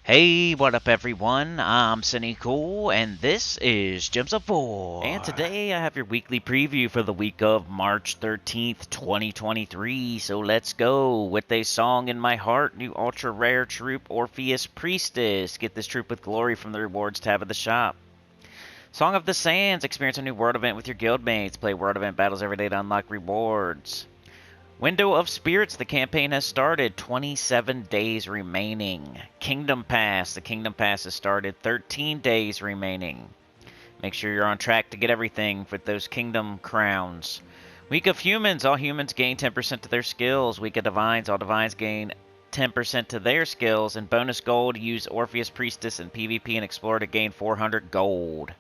Hey, what up everyone? I'm Sinnycool, and this is Gems of War. And today I have your weekly preview for the week of March 13th, 2023. So let's go. With a song in my heart, new ultra rare troop, Orpheus Priestess. Get this troop with glory from the rewards tab of the shop. Song of the Sands, experience a new world event with your guildmates. Play world event battles every day to unlock rewards. Window of Spirits, the campaign has started. 27 days remaining. Kingdom Pass, the Kingdom Pass has started. 13 days remaining. Make sure you're on track to get everything with those Kingdom Crowns. Week of Humans, all humans gain 10% to their skills. Week of Divines, all divines gain 10% to their skills. And bonus gold, use Orpheus Priestess in PvP and Explore to gain 400 gold.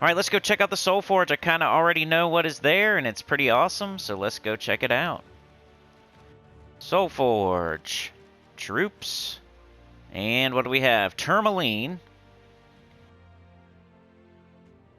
Alright, let's go check out the Soulforge. I kind of already know what is there, and it's pretty awesome, so let's go check it out. Soulforge Troops. And what do we have? Turtleine.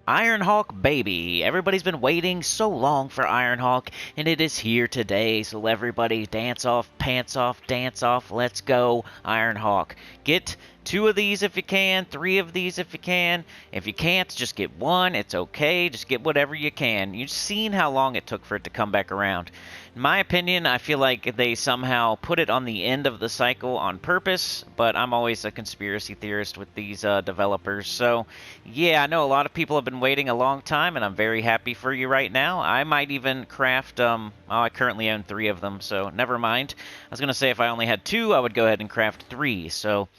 Ironhawk Baby. Everybody's been waiting so long for Ironhawk, and it is here today. So everybody dance off, pants off, dance off. Let's go, Ironhawk. Get 2 of these if you can, 3 of these if you can. If you can't, just get 1. It's okay. Just get whatever you can. You've seen how long it took for it to come back around. In my opinion, I feel like they somehow put it on the end of the cycle on purpose, but I'm always a conspiracy theorist with these developers. So, yeah, I know a lot of people have been waiting a long time, and I'm very happy for you right now. I might even craft, I currently own 3 of them, so never mind. I was going to say if I only had 2, I would go ahead and craft 3. So,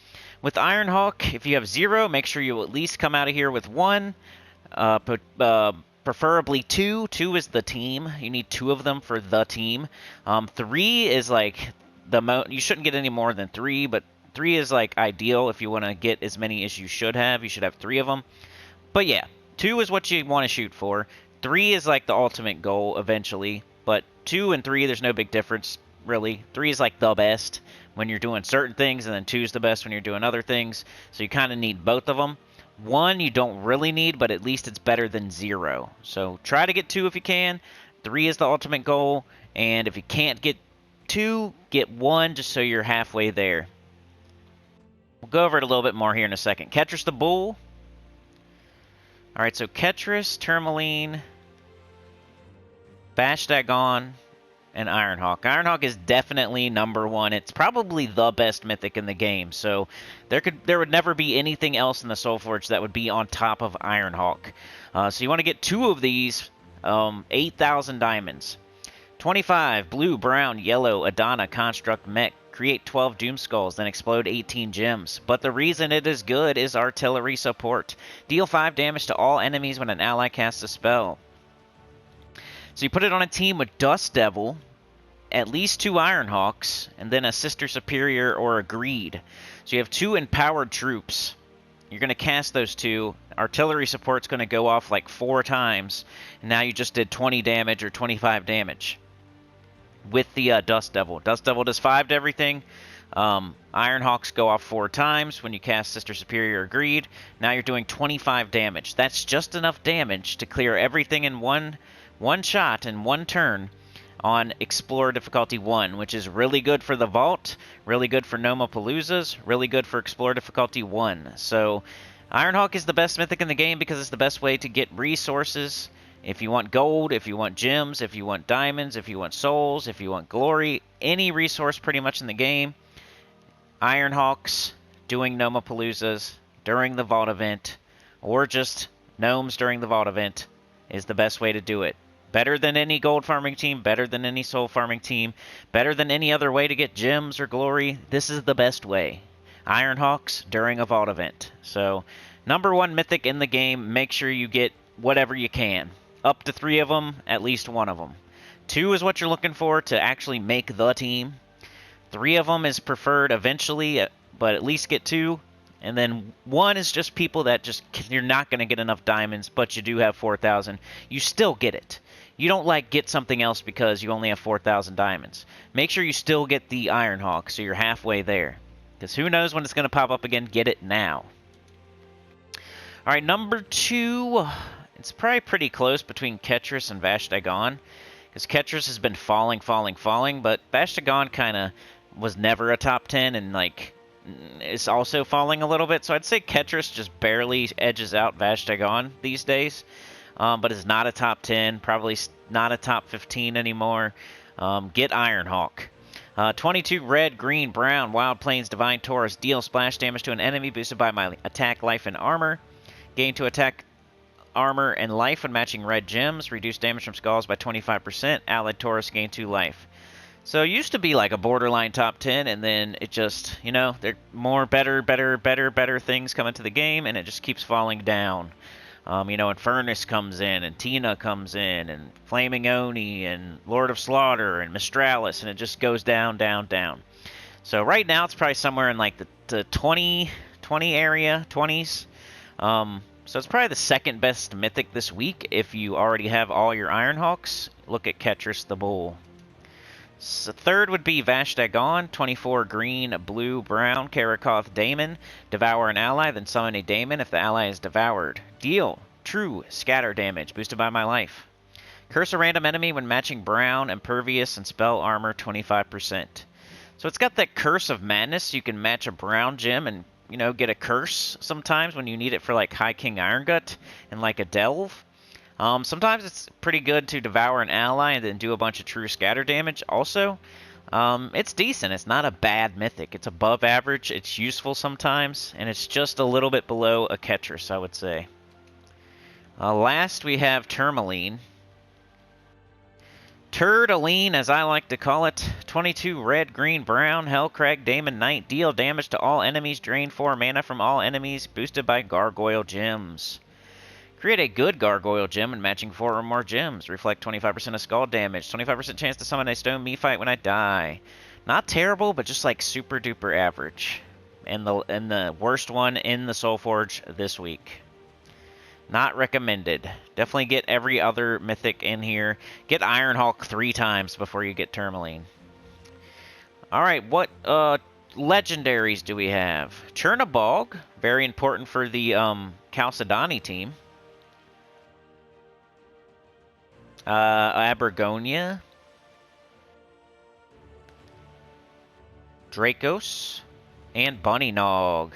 with Ironhawk, if you have 0, make sure you at least come out of here with 1. Preferably 2. 2 is the team. You need 2 of them for the team. 3 is like you shouldn't get any more than 3, but 3 is like ideal if you want to get as many as you should have. You should have 3 of them. But yeah, 2 is what you want to shoot for. 3 is like the ultimate goal eventually, but 2 and 3, there's no big difference really. 3 is like the best when you're doing certain things, and then 2 is the best when you're doing other things. So you kind of need both of them. 1 you don't really need, but at least it's better than 0. So try to get 2 if you can. 3 is the ultimate goal, and if you can't get 2, get 1 just so you're halfway there. We'll go over it a little bit more here in a second. Ketris the Bull. Alright, so Ketris, Turtleine, Bashdagon, and Ironhawk. Ironhawk is definitely number 1. It's probably the best mythic in the game, so there would never be anything else in the Soulforge that would be on top of Ironhawk. So you want to get 2 of these, 8,000 diamonds. 25, blue, brown, yellow, Adana, Construct, Mech. Create 12 Doom Skulls, then explode 18 gems. But the reason it is good is artillery support. Deal 5 damage to all enemies when an ally casts a spell. So you put it on a team with Dust Devil, at least 2 Ironhawks, and then a Sister Superior or a Greed. So you have 2 empowered troops. You're going to cast those 2. Artillery support's going to go off like 4 times, and now you just did 20 damage or 25 damage with the Dust Devil. Dust Devil does 5 to everything. Ironhawks go off 4 times when you cast Sister Superior or Greed. Now you're doing 25 damage. That's just enough damage to clear everything in one shot in 1 turn on Explore difficulty 1, which is really good for the Vault, really good for Nomapaloozas, really good for Explore difficulty 1. So Ironhawk is the best mythic in the game because it's the best way to get resources. If you want gold, if you want gems, if you want diamonds, if you want souls, if you want glory, any resource pretty much in the game, Ironhawks doing Nomapaloozas during the Vault event, or just gnomes during the Vault event, is the best way to do it. Better than any gold farming team, better than any soul farming team, better than any other way to get gems or glory. This is the best way. Ironhawks during a Vault event. So, number 1 mythic in the game, make sure you get whatever you can. Up to 3 of them, at least 1 of them. 2 is what you're looking for to actually make the team. 3 of them is preferred eventually, but at least get 2. And then 1 is just people that you're not going to get enough diamonds, but you do have 4,000. You still get it. You don't get something else because you only have 4,000 diamonds. Make sure you still get the Ironhawk so you're halfway there. Because who knows when it's going to pop up again. Get it now. Alright, number 2. It's probably pretty close between Ketris and Bashdagon. Because Ketris has been falling, but Bashdagon kind of was never a top 10, and is also falling a little bit. So I'd say Ketris just barely edges out Vashtagon these days, but is not a top 10, probably not a top 15 anymore. Get Ironhawk. 22 red, green, brown, Wild Plains, Divine Taurus. Deal splash damage to an enemy boosted by my attack, life, and armor. Gain to attack armor and life when matching red gems. Reduce damage from skulls by 25%. Allied Taurus gain 2 life. So it used to be like a borderline top 10, and then it just, you know, there are more better things come into the game, and it just keeps falling down. You know, and Furnace comes in, and Tina comes in, and Flaming Oni, and Lord of Slaughter, and Mistralis, and it just goes down, down, down. So right now it's probably somewhere in like the 20 area, 20s. So it's probably the second best mythic this week if you already have all your Ironhawks. Look at Ketris the Bull. So third would be Vashtagon, 24 green, blue, brown, Karakoth Daemon. Devour an ally, then summon a Daemon if the ally is devoured. Deal true scatter damage, boosted by my life. Curse a random enemy when matching brown, impervious, and spell armor 25%. So it's got that Curse of Madness. You can match a brown gem and, you know, get a curse sometimes when you need it for like High King Irongut and like a Delve. Sometimes it's pretty good to devour an ally and then do a bunch of true scatter damage also. It's decent. It's not a bad mythic. It's above average. It's useful sometimes, and it's just a little bit below a Ketris, I would say. Last, we have Turtleine. Turtleine, as I like to call it. 22 red, green, brown, Hellcrag, Daemon Knight. Deal damage to all enemies. Drain 4 mana from all enemies. Boosted by Gargoyle Gems. Create a good Gargoyle Gem and matching 4 or more gems. Reflect 25% of skull damage. 25% chance to summon a stone Mephite when I die. Not terrible, but just like super duper average. And the worst one in the Soulforge this week. Not recommended. Definitely get every other mythic in here. Get Ironhawk 3 times before you get Turtleine. Alright, what legendaries do we have? Chernobog, very important for the Chalcedony team. Abergonia, Dracos, and BunnyNog.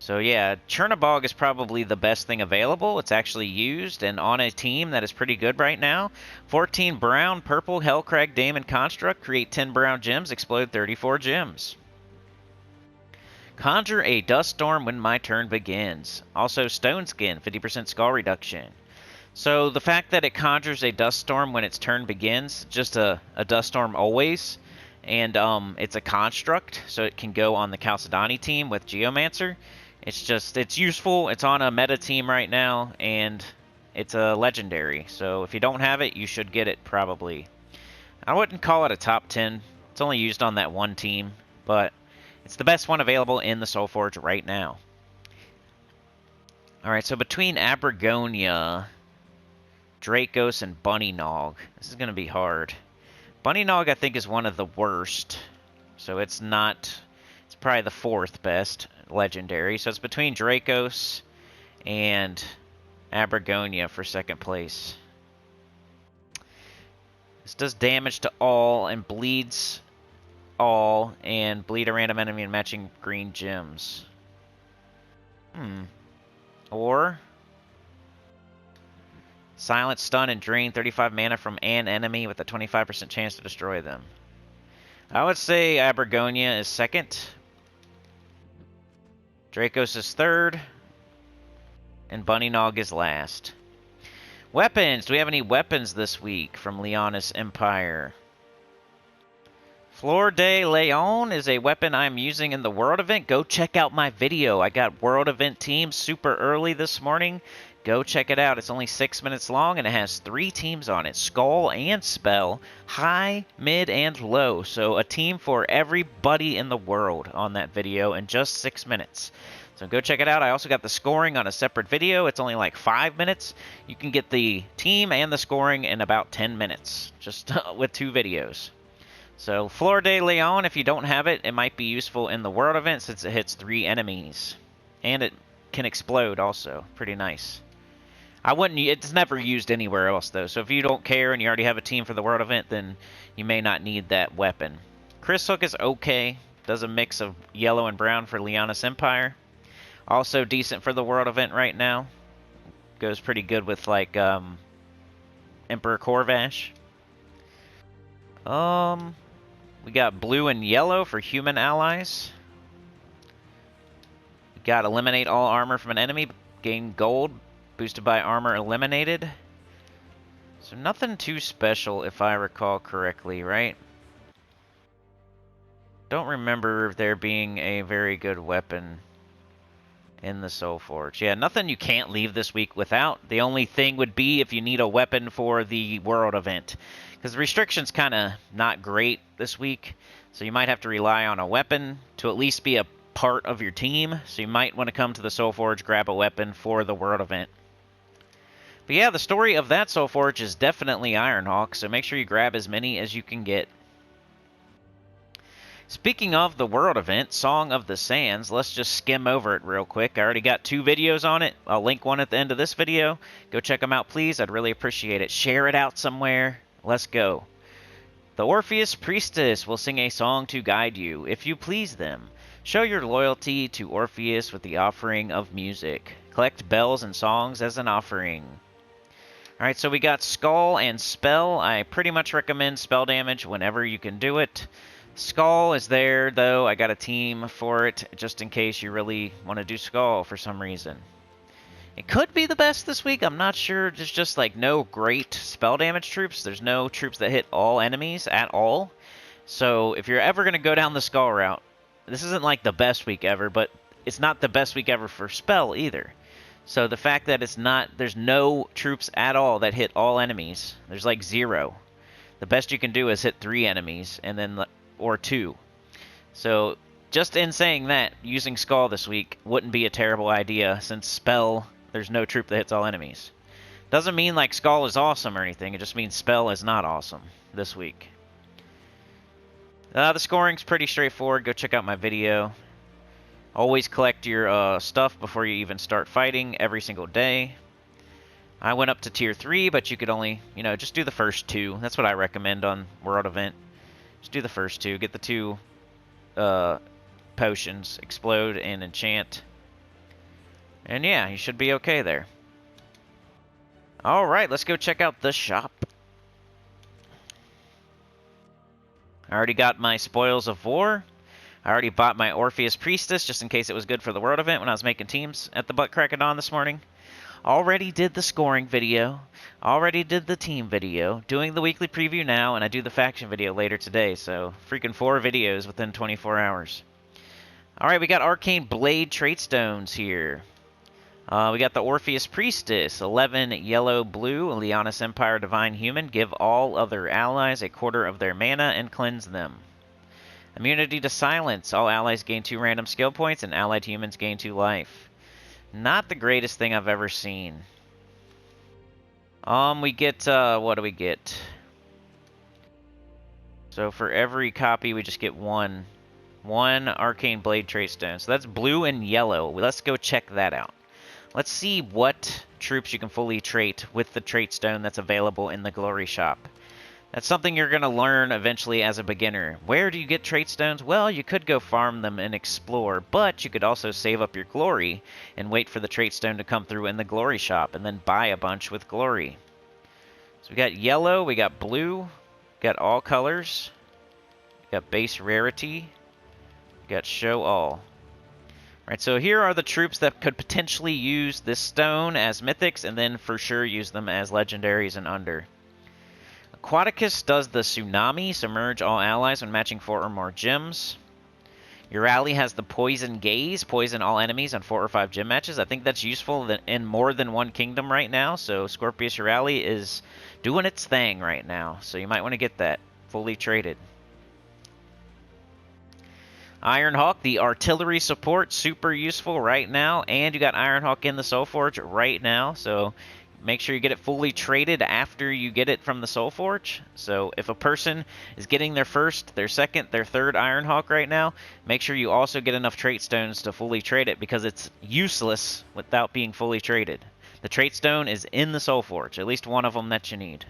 So yeah, Chernobog is probably the best thing available. It's actually used and on a team that is pretty good right now. 14 brown, purple, Hellcrag, Daemon Construct. Create 10 brown gems, explode 34 gems. Conjure a dust storm when my turn begins. Also, Stone Skin, 50% skull reduction. So the fact that it conjures a dust storm when its turn begins, just a dust storm always, and it's a construct, so it can go on the Chalcedony team with Geomancer. It's useful. It's on a meta team right now, and it's a legendary. So if you don't have it, you should get it probably. I wouldn't call it a top 10. It's only used on that one team, but it's the best one available in the Soulforge right now. Alright, so between Abergonia, Dracos, and BunnyNog, this is going to be hard. BunnyNog, I think, is one of the worst. So it's probably the 4th best legendary. So it's between Dracos and Abergonia for 2nd place. This does damage to all and bleeds all, and bleed a random enemy and matching green gems. Or SilentStun and drain 35 mana from an enemy with a 25% chance to destroy them. I would say Abergonia is 2nd. Dracos is 3rd. And BunnyNog is last. Weapons! Do we have any weapons this week from Lyanna Empire? Fleur de Leon is a weapon I'm using in the World Event. Go check out my video. I got World Event teams super early this morning. Go check it out. It's only 6 minutes long, and it has 3 teams on it. Skull and Spell, high, mid, and low. So a team for everybody in the world on that video in just 6 minutes. So go check it out. I also got the scoring on a separate video. It's only like 5 minutes. You can get the team and the scoring in about 10 minutes, just with 2 videos. So Fleur de Leon, if you don't have it, it might be useful in the World Event since it hits 3 enemies. And it can explode also. Pretty nice. It's never used anywhere else though, so if you don't care and you already have a team for the World Event, then you may not need that weapon. Chris Hook is okay. Does a mix of yellow and brown for Lyanna Empire. Also decent for the world event right now. Goes pretty good with like Emperor Corvash. We got blue and yellow for human allies. We got eliminate all armor from an enemy. Gain gold. Boosted by armor eliminated. So nothing too special if I recall correctly, right? Don't remember there being a very good weapon in the Soulforge. Yeah, nothing you can't leave this week without. The only thing would be if you need a weapon for the world event. Because the restriction's kind of not great this week. So you might have to rely on a weapon to at least be a part of your team. So you might want to come to the Soulforge, grab a weapon for the world event. But yeah, the story of that Soulforge is definitely Ironhawk. So make sure you grab as many as you can get. Speaking of the world event, Song of the Sands, let's just skim over it real quick. I already got 2 videos on it. I'll link one at the end of this video. Go check them out, please. I'd really appreciate it. Share it out somewhere. Let's go. The Orpheus Priestess will sing a song to guide you, if you please them. Show your loyalty to Orpheus with the offering of music. Collect bells and songs as an offering. Alright, so we got Skull and Spell. I pretty much recommend spell damage whenever you can do it. Skull is there, though. I got a team for it, just in case you really want to do Skull for some reason. It could be the best this week. I'm not sure. There's just, like, no great spell damage troops. There's no troops that hit all enemies at all. So, if you're ever going to go down the Skull route, this isn't, like, the best week ever, but it's not the best week ever for spell, either. So, the fact that it's not... There's no troops at all that hit all enemies. There's, like, 0. The best you can do is hit 3 enemies, and then... or 2. So, just in saying that, using Skull this week wouldn't be a terrible idea, since Spell, there's no troop that hits all enemies. Doesn't mean like Skull is awesome or anything, it just means Spell is not awesome this week. The scoring's pretty straightforward, go check out my video. Always collect your stuff before you even start fighting every single day. I went up to tier 3, but you could only, you know, just do the first 2. That's what I recommend on World Event. Just do the first 2. Get the 2 potions, Explode and Enchant. And yeah, you should be okay there. Alright, let's go check out the shop. I already got my Spoils of War. I already bought my Orpheus Priestess, just in case it was good for the World Event when I was making teams at the butt crack of dawn this morning. Already did the scoring video. Already did the team video. Doing the weekly preview now, and I do the faction video later today. So, freaking 4 videos within 24 hours. Alright, we got Arcane Blade Trait Stones here. We got the Orpheus Priestess. 11 yellow, blue. Lyanna Empire Divine Human. Give all other allies a quarter of their mana and cleanse them. Immunity to Silence. All allies gain 2 random skill points, and allied humans gain 2 life. Not the greatest thing I've ever seen. We get, what do we get? So for every copy, we just get one Arcane Blade Trait Stone. So that's blue and yellow. Let's go check that out. Let's see what troops you can fully trait with the Trait Stone that's available in the Glory Shop. That's something you're going to learn eventually as a beginner. Where do you get trait stones? Well, you could go farm them and explore, but you could also save up your glory and wait for the trait stone to come through in the glory shop and then buy a bunch with glory. So we got yellow, we got blue, we got all colors, we got base rarity, we got show all. Alright, so here are the troops that could potentially use this stone as mythics and then for sure use them as legendaries and under. Aquaticus does the Tsunami, submerge all allies when matching 4 or more gems. Urali has the Poison Gaze, poison all enemies on 4 or 5 gem matches. I think that's useful in more than one kingdom right now, so Scorpius Urali is doing its thing right now, so you might want to get that fully traded. Ironhawk, the artillery support, super useful right now, and you got Ironhawk in the Soulforge right now, so make sure you get it fully traded after you get it from the Soulforge. So if a person is getting their first, their second, their third Ironhawk right now, make sure you also get enough trait stones to fully trade it because it's useless without being fully traded. The trait stone is in the Soulforge, at least one of them that you need.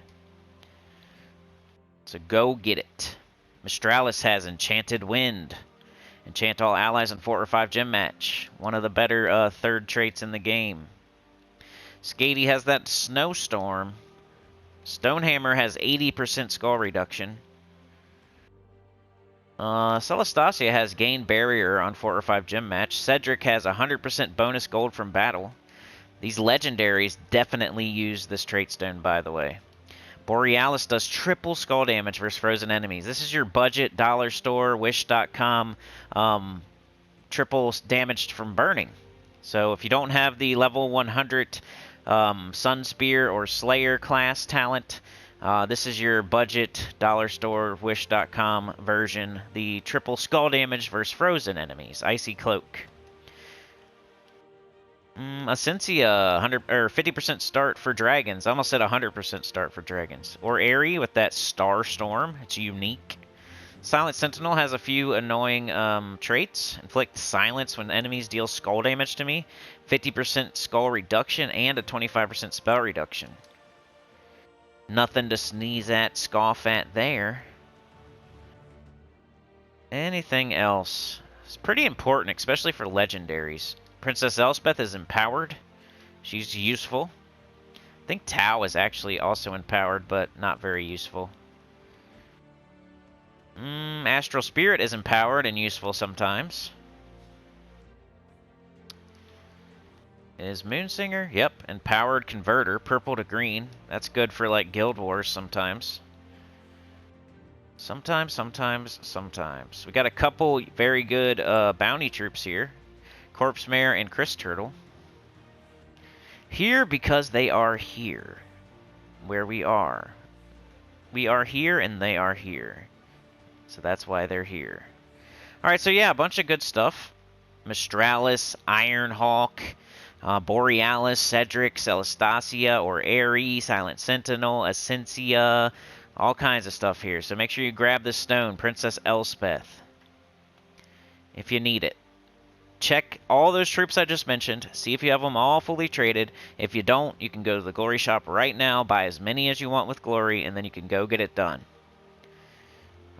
So go get it. Mistralis has Enchanted Wind. Enchant all allies in 4 or 5 gem match. One of the better third traits in the game. Skady has that Snowstorm. Stonehammer has 80% skull reduction. Celestacia has Gain Barrier on 4 or 5 gem match. Cedric has 100% bonus gold from battle. These legendaries definitely use this trait stone, by the way. Borealis does triple skull damage versus frozen enemies. This is your budget dollar store, wish.com, triple damaged from burning. So if you don't have the level 100 Sun Spear or Slayer class talent, this is your budget dollar store, wish.com version. The triple skull damage versus frozen enemies. Icy Cloak. Essentia, 100 or 50% start for dragons. I almost said 100% start for dragons. Or Airy with that Star Storm. It's unique. Silent Sentinel has a few annoying traits. Inflict silence when enemies deal skull damage to me. 50% skull reduction and a 25% spell reduction. Nothing to sneeze at, scoff at there. Anything else? It's pretty important, especially for legendaries. Princess Elspeth is empowered. She's useful. I think Tau is actually also empowered, but not very useful. Astral Spirit is empowered and useful sometimes. Is Moonsinger? Yep, empowered converter, purple to green. That's good for like Guild Wars sometimes. Sometimes. We got a couple very good bounty troops here. Corpse Mare and Chris Turtle. Here because they are here. Where we are. We are here and they are here. So that's why they're here. Alright, so yeah, a bunch of good stuff. Mistralis, Ironhawk, Borealis, Cedric, Celestacia, or Airy, Silent Sentinel, Essentia, all kinds of stuff here. So make sure you grab this stone, Princess Elspeth, if you need it. Check all those troops I just mentioned. See if you have them all fully traded. If you don't, you can go to the Glory Shop right now, buy as many as you want with Glory, and then you can go get it done.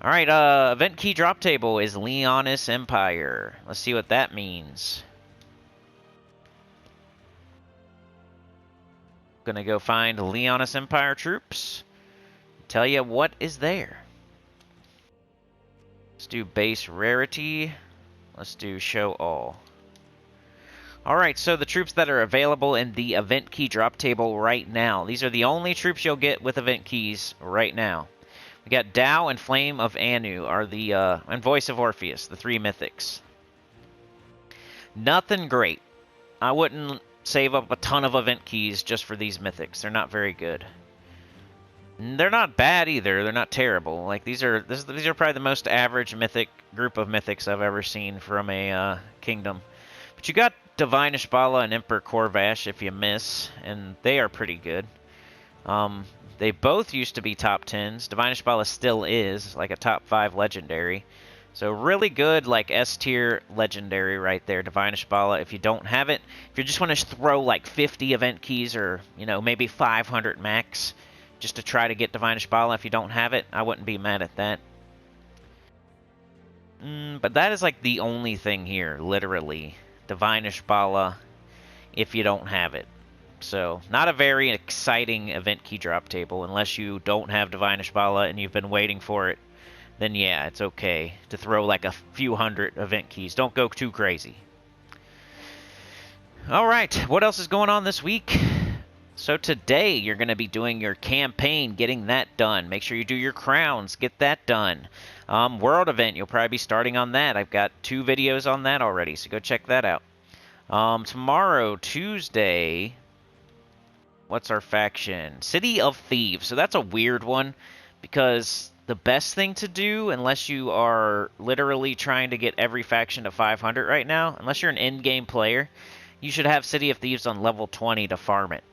Alright, event key drop table is Lyanna Empire. Let's see what that means. Gonna go find Lyanna Empire troops. Tell you what is there. Let's do base rarity. Let's do show all. Alright, so the troops that are available in the event key drop table right now. These are the only troops you'll get with event keys right now. We got Tao and Flame of Anu are the and Voice of Orpheus, the 3 mythics. Nothing great. I wouldn't save up a ton of event keys just for these mythics. They're not very good. They're not bad either. They're not terrible. Like these are probably the most average mythic group of mythics I've ever seen from a kingdom. But you got Divine Ishbala and Emperor Corvash if you miss, and they are pretty good. They both used to be top 10s. Divine Ishbala still is, like a top 5 legendary. So really good, like S-tier legendary right there, Divine Ishbala. If you don't have it, if you just want to throw like 50 event keys or, you know, maybe 500 max, just to try to get Divine Ishbala, if you don't have it, I wouldn't be mad at that. But that is like the only thing here, literally. Divine Ishbala, if you don't have it. So, not a very exciting event key drop table, unless you don't have Divine Ishbala and you've been waiting for it. Then yeah, it's okay to throw like a few hundred event keys. Don't go too crazy. Alright, what else is going on this week? So today, you're going to be doing your campaign, getting that done. Make sure you do your crowns, get that done. World event, you'll probably be starting on that. I've got 2 videos on that already, so go check that out. Tomorrow, Tuesday, what's our faction? City of Thieves. So that's a weird one, because the best thing to do, unless you are literally trying to get every faction to 500 right now, unless you're an in-game player, you should have City of Thieves on level 20 to farm it.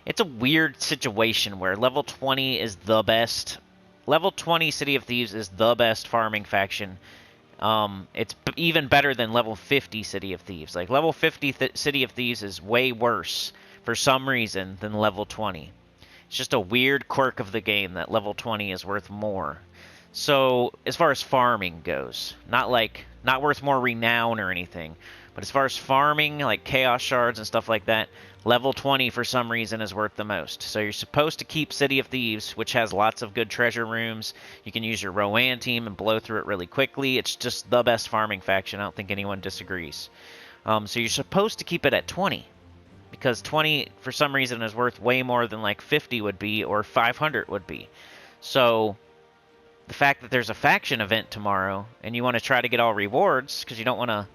It's a weird situation where level 20 is the best. Level 20 City of Thieves is the best farming faction. It's even better than level 50 City of Thieves. Like, level 50 City of Thieves is way worse, for some reason, than level 20. It's just a weird quirk of the game that level 20 is worth more. So as far as farming goes, not worth more renown or anything, but as far as farming, like chaos shards and stuff like that, level 20 for some reason is worth the most. So you're supposed to keep City of Thieves, which has lots of good treasure rooms. You can use your Rowan team and blow through it really quickly. It's just the best farming faction. I don't think anyone disagrees. So you're supposed to keep it at 20, because 20 for some reason is worth way more than like 50 would be or 500 would be. So the fact that there's a faction event tomorrow and you want to try to get all rewards because you don't want to,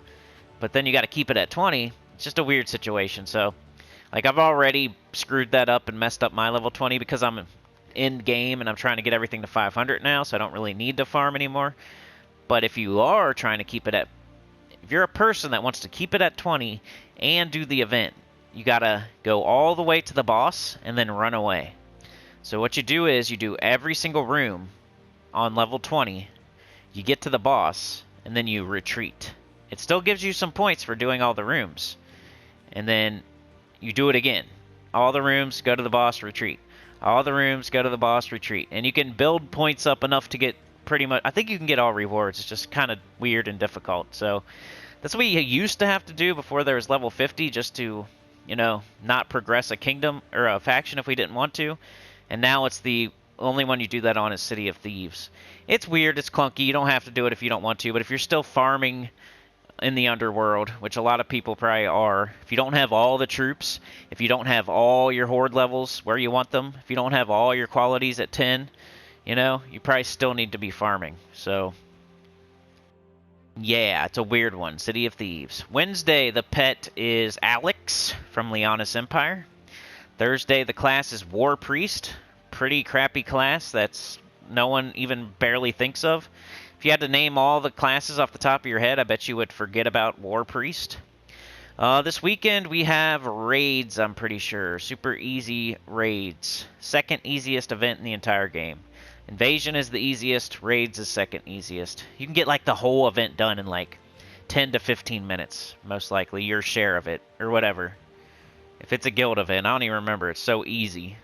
but then you got to keep it at 20, it's just a weird situation. So like I've already screwed that up and messed up my level 20 because I'm in game and I'm trying to get everything to 500 now, so I don't really need to farm anymore. But if you are trying to keep it at, if you're a person that wants to keep it at 20 and do the event, you gotta go all the way to the boss and then run away. So what you do is you do every single room on level 20, you get to the boss, and then you retreat. It still gives you some points for doing all the rooms. And then you do it again. All the rooms, go to the boss, retreat. All the rooms, go to the boss, retreat. And you can build points up enough to get pretty much, I think you can get all rewards. It's just kind of weird and difficult. So that's what you used to have to do before there was level 50, just to, you know, not progress a kingdom or a faction if we didn't want to. And now it's the only one you do that on is City of Thieves. It's weird, it's clunky, you don't have to do it if you don't want to, but if you're still farming in the underworld, which a lot of people probably are, if you don't have all the troops, if you don't have all your horde levels where you want them, if you don't have all your qualities at 10, you know, you probably still need to be farming. So yeah, it's a weird one. City of Thieves. Wednesday, the pet is Alex from Lyanna Empire. Thursday, the class is War Priest. Pretty crappy class that's no one even barely thinks of. If you had to name all the classes off the top of your head, I bet you would forget about War Priest. This weekend we have raids, I'm pretty sure. Super easy raids. Second easiest event in the entire game. Invasion is the easiest, raids is second easiest. You can get like the whole event done in like 10 to 15 minutes, most likely, your share of it, or whatever. If it's a guild event, I don't even remember, it's so easy.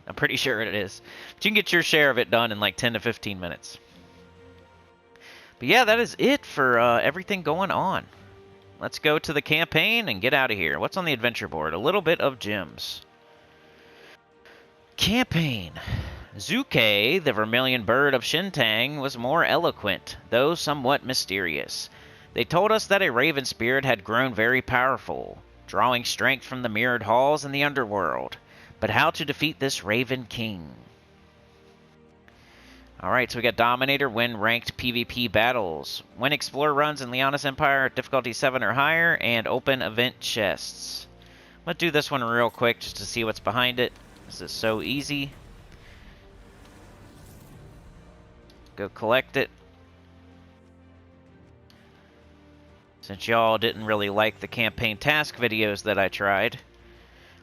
I'm pretty sure it is. But you can get your share of it done in like 10 to 15 minutes. But yeah, that is it for everything going on. Let's go to the campaign and get out of here. What's on the adventure board? A little bit of gems. Campaign. Zuke, the vermilion bird of Shintang, was more eloquent, though somewhat mysterious. They told us that a raven spirit had grown very powerful, drawing strength from the mirrored halls in the underworld. But how to defeat this Raven King? Alright, so we got Dominator, win ranked PvP battles. Win Explorer runs in Lyanna Empire at difficulty 7 or higher, and open event chests. Let's do this one real quick just to see what's behind it. This is so easy. Go collect it. Since y'all didn't really like the campaign task videos that I tried.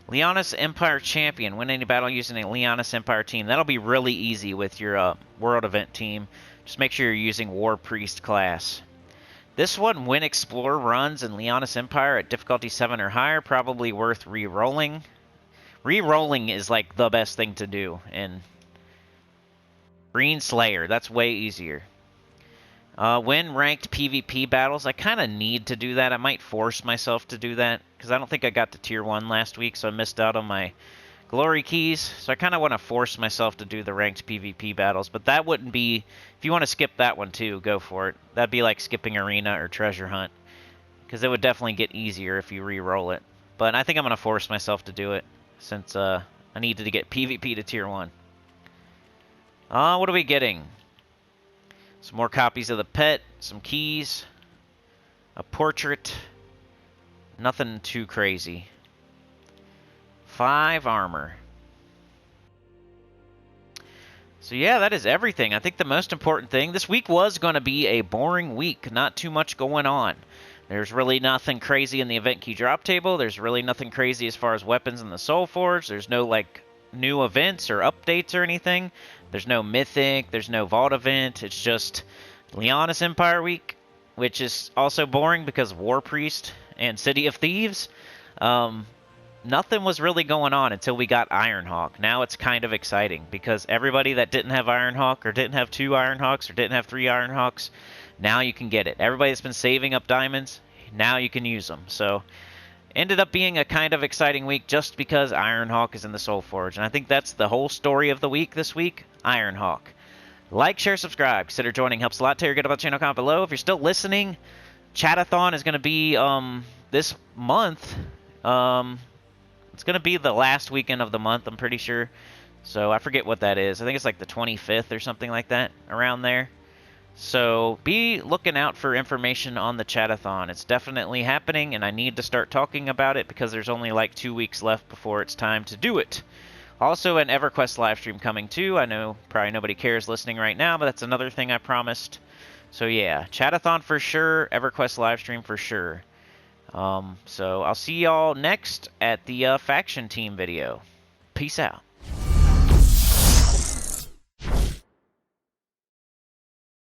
Lyanna Empire Champion. Win any battle using a Lyanna Empire team. That'll be really easy with your World Event team. Just make sure you're using War Priest class. This one, win Explorer runs in Lyanna Empire at difficulty 7 or higher. Probably worth re-rolling. Re-rolling is like the best thing to do. And Green Slayer, that's way easier. Win ranked PvP battles. I kind of need to do that. I might force myself to do that, because I don't think I got to Tier 1 last week, so I missed out on my glory keys. So I kind of want to force myself to do the ranked PvP battles, but that wouldn't be... If you want to skip that one too, go for it. That'd be like skipping Arena or Treasure Hunt, because it would definitely get easier if you re-roll it. But I think I'm going to force myself to do it, since I needed to get PvP to Tier 1. What are we getting? Some more copies of the pet, some keys, a portrait, nothing too crazy. 5 armor. So yeah, that is everything. I think the most important thing, this week was going to be a boring week, not too much going on. There's really nothing crazy in the event key drop table, there's really nothing crazy as far as weapons in the Soulforge, there's no like new events or updates or anything. There's no Mythic, there's no Vault event, it's just Lyanna Empire week, which is also boring because War Priest and City of Thieves. nothing was really going on until we got Ironhawk. Now it's kind of exciting because everybody that didn't have Ironhawk or didn't have 2 Ironhawks or didn't have 3 Ironhawks, now you can get it. Everybody that's been saving up diamonds, now you can use them. So ended up being a kind of exciting week just because Ironhawk is in the Soulforge. And I think that's the whole story of the week this week, Ironhawk. Like, share, subscribe. Consider joining. Helps a lot. Tell your good about the channel, comment below. If you're still listening, Chatathon is going to be this month. It's going to be the last weekend of the month, I'm pretty sure. So I forget what that is. I think it's like the 25th or something like that, around there. So be looking out for information on the Chatathon. It's definitely happening, and I need to start talking about it because there's only like 2 weeks left before it's time to do it. Also, an EverQuest livestream coming too. I know probably nobody cares listening right now, but that's another thing I promised. So yeah, Chatathon for sure, EverQuest livestream for sure. So I'll see y'all next at the faction team video. Peace out.